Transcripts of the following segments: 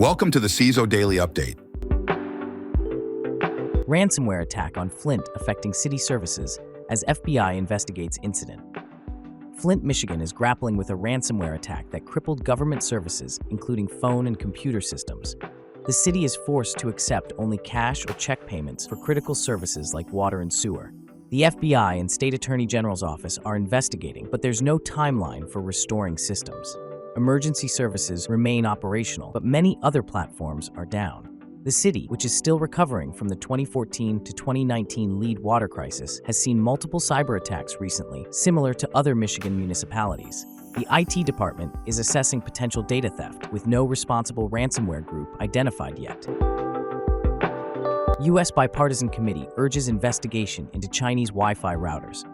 Welcome to the CISO Daily Update. Ransomware attack on Flint affecting city services as FBI investigates incident. Flint, Michigan is grappling with a ransomware attack that crippled government services, including phone and computer systems. The city is forced to accept only cash or check payments for critical services like water and sewer. The FBI and State Attorney General's office are investigating, but there's no timeline for restoring systems. Emergency services remain operational, but many other platforms are down. The city, which is still recovering from the 2014 to 2019 lead water crisis, has seen multiple cyber attacks recently, similar to other Michigan municipalities. The IT department is assessing potential data theft, with no responsible ransomware group identified yet. U.S. Bipartisan Committee urges investigation into Chinese Wi-Fi routers.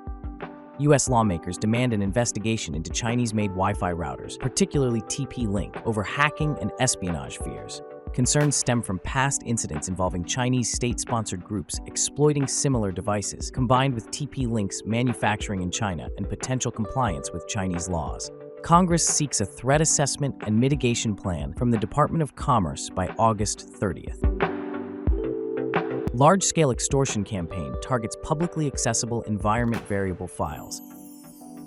U.S. lawmakers demand an investigation into Chinese-made Wi-Fi routers, particularly TP-Link, over hacking and espionage fears. Concerns stem from past incidents involving Chinese state-sponsored groups exploiting similar devices, combined with TP-Link's manufacturing in China and potential compliance with Chinese laws. Congress seeks a threat assessment and mitigation plan from the Department of Commerce by August 30th. Large-scale extortion campaign targets publicly accessible environment variable files.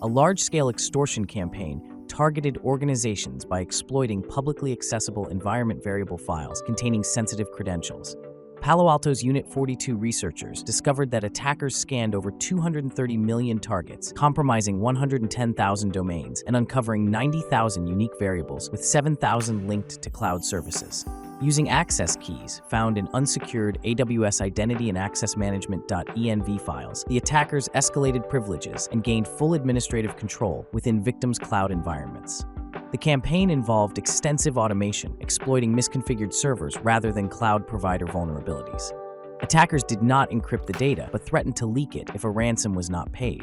A large-scale extortion campaign targeted organizations by exploiting publicly accessible environment variable files containing sensitive credentials. Palo Alto's Unit 42 researchers discovered that attackers scanned over 230 million targets, compromising 110,000 domains and uncovering 90,000 unique variables with 7,000 linked to cloud services. Using access keys found in unsecured AWS Identity and Access Management.env files, the attackers escalated privileges and gained full administrative control within victims' cloud environments. The campaign involved extensive automation, exploiting misconfigured servers rather than cloud provider vulnerabilities. Attackers did not encrypt the data, but threatened to leak it if a ransom was not paid.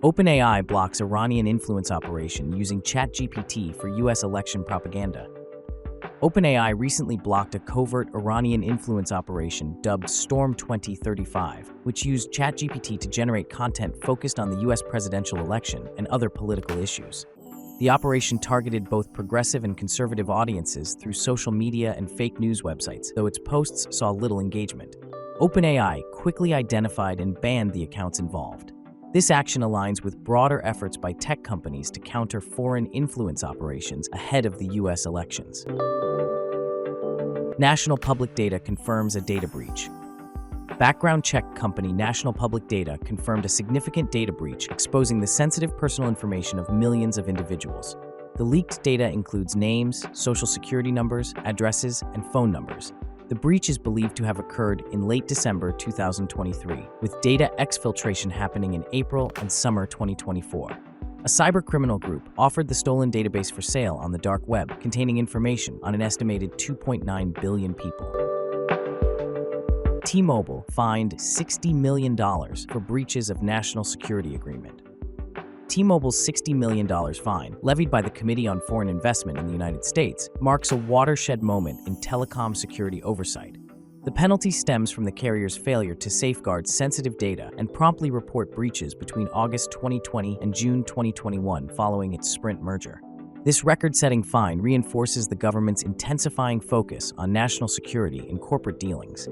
OpenAI blocks Iranian influence operation using ChatGPT for U.S. election propaganda. OpenAI recently blocked a covert Iranian influence operation dubbed Storm 2035, which used ChatGPT to generate content focused on the U.S. presidential election and other political issues. The operation targeted both progressive and conservative audiences through social media and fake news websites, though its posts saw little engagement. OpenAI quickly identified and banned the accounts involved. This action aligns with broader efforts by tech companies to counter foreign influence operations ahead of the U.S. elections. National Public Data confirms a data breach. Background check company National Public Data confirmed a significant data breach exposing the sensitive personal information of millions of individuals. The leaked data includes names, social security numbers, addresses, and phone numbers. The breach is believed to have occurred in late December 2023, with data exfiltration happening in April and summer 2024. A cybercriminal group offered the stolen database for sale on the dark web, containing information on an estimated 2.9 billion people. T-Mobile fined $60 million for breaches of national security agreement. T-Mobile's $60 million fine, levied by the Committee on Foreign Investment in the United States, marks a watershed moment in telecom security oversight. The penalty stems from the carrier's failure to safeguard sensitive data and promptly report breaches between August 2020 and June 2021 following its Sprint merger. This record-setting fine reinforces the government's intensifying focus on national security in corporate dealings.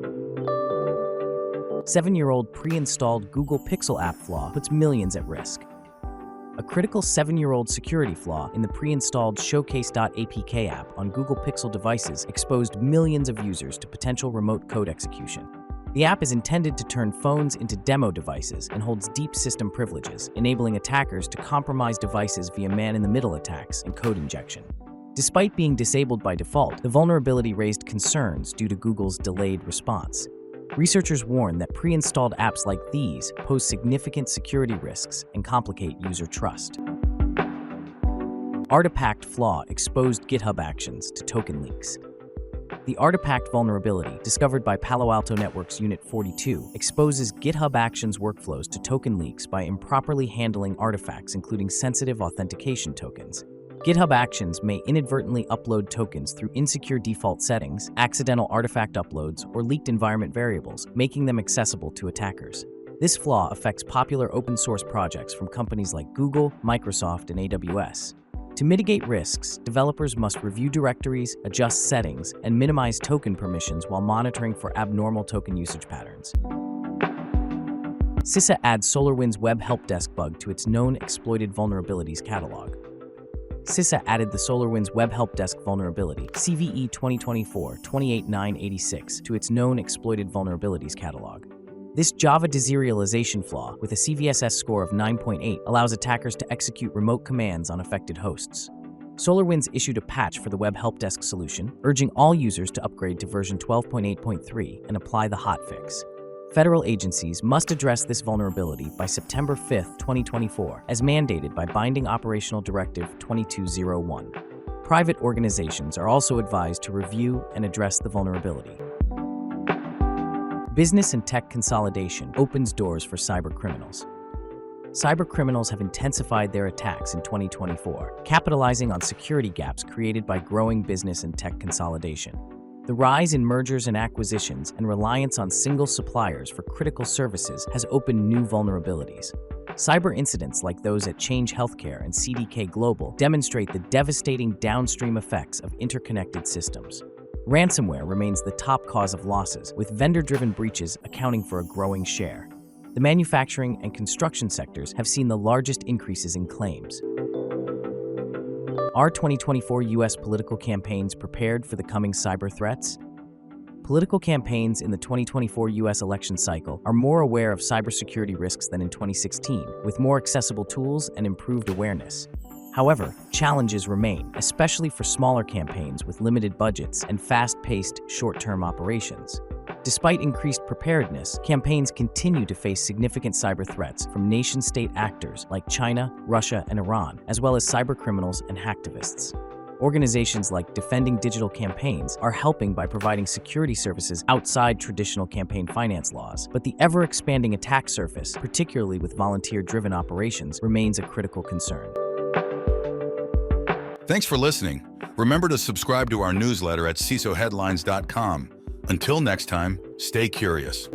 7-year-old pre-installed Google Pixel app flaw puts millions at risk. A critical 7-year-old security flaw in the pre-installed Showcase.apk app on Google Pixel devices exposed millions of users to potential remote code execution. The app is intended to turn phones into demo devices and holds deep system privileges, enabling attackers to compromise devices via man-in-the-middle attacks and code injection. Despite being disabled by default, the vulnerability raised concerns due to Google's delayed response. Researchers warn that pre-installed apps like these pose significant security risks and complicate user trust. ArtiPACKED Flaw exposed GitHub actions to token leaks. The ArtiPACKED vulnerability, discovered by Palo Alto Network's Unit 42, exposes GitHub Actions workflows to token leaks by improperly handling artifacts including sensitive authentication tokens. GitHub Actions may inadvertently upload tokens through insecure default settings, accidental artifact uploads, or leaked environment variables, making them accessible to attackers. This flaw affects popular open-source projects from companies like Google, Microsoft, and AWS. To mitigate risks, developers must review directories, adjust settings, and minimize token permissions while monitoring for abnormal token usage patterns. CISA adds SolarWinds Web Help Desk bug to its known exploited vulnerabilities catalog. CISA added the SolarWinds Web Help Desk vulnerability, CVE 2024-28986, to its known exploited vulnerabilities catalog. This Java deserialization flaw, with a CVSS score of 9.8, allows attackers to execute remote commands on affected hosts. SolarWinds issued a patch for the Web Help Desk solution, urging all users to upgrade to version 12.8.3 and apply the hotfix. Federal agencies must address this vulnerability by September 5, 2024, as mandated by Binding Operational Directive 2201. Private organizations are also advised to review and address the vulnerability. Business and tech consolidation opens doors for cybercriminals. Cybercriminals have intensified their attacks in 2024, capitalizing on security gaps created by growing business and tech consolidation. The rise in mergers and acquisitions and reliance on single suppliers for critical services has opened new vulnerabilities. Cyber incidents like those at Change Healthcare and CDK Global demonstrate the devastating downstream effects of interconnected systems. Ransomware remains the top cause of losses, with vendor-driven breaches accounting for a growing share. The manufacturing and construction sectors have seen the largest increases in claims. Are 2024 U.S. political campaigns prepared for the coming cyber threats? Political campaigns in the 2024 U.S. election cycle are more aware of cybersecurity risks than in 2016, with more accessible tools and improved awareness. However, challenges remain, especially for smaller campaigns with limited budgets and fast-paced, short-term operations. Despite increased preparedness, campaigns continue to face significant cyber threats from nation-state actors like China, Russia, and Iran, as well as cybercriminals and hacktivists. Organizations like Defending Digital Campaigns are helping by providing security services outside traditional campaign finance laws, but the ever-expanding attack surface, particularly with volunteer-driven operations, remains a critical concern. Thanks for listening. Remember to subscribe to our newsletter at CISOheadlines.com. Until next time, stay curious.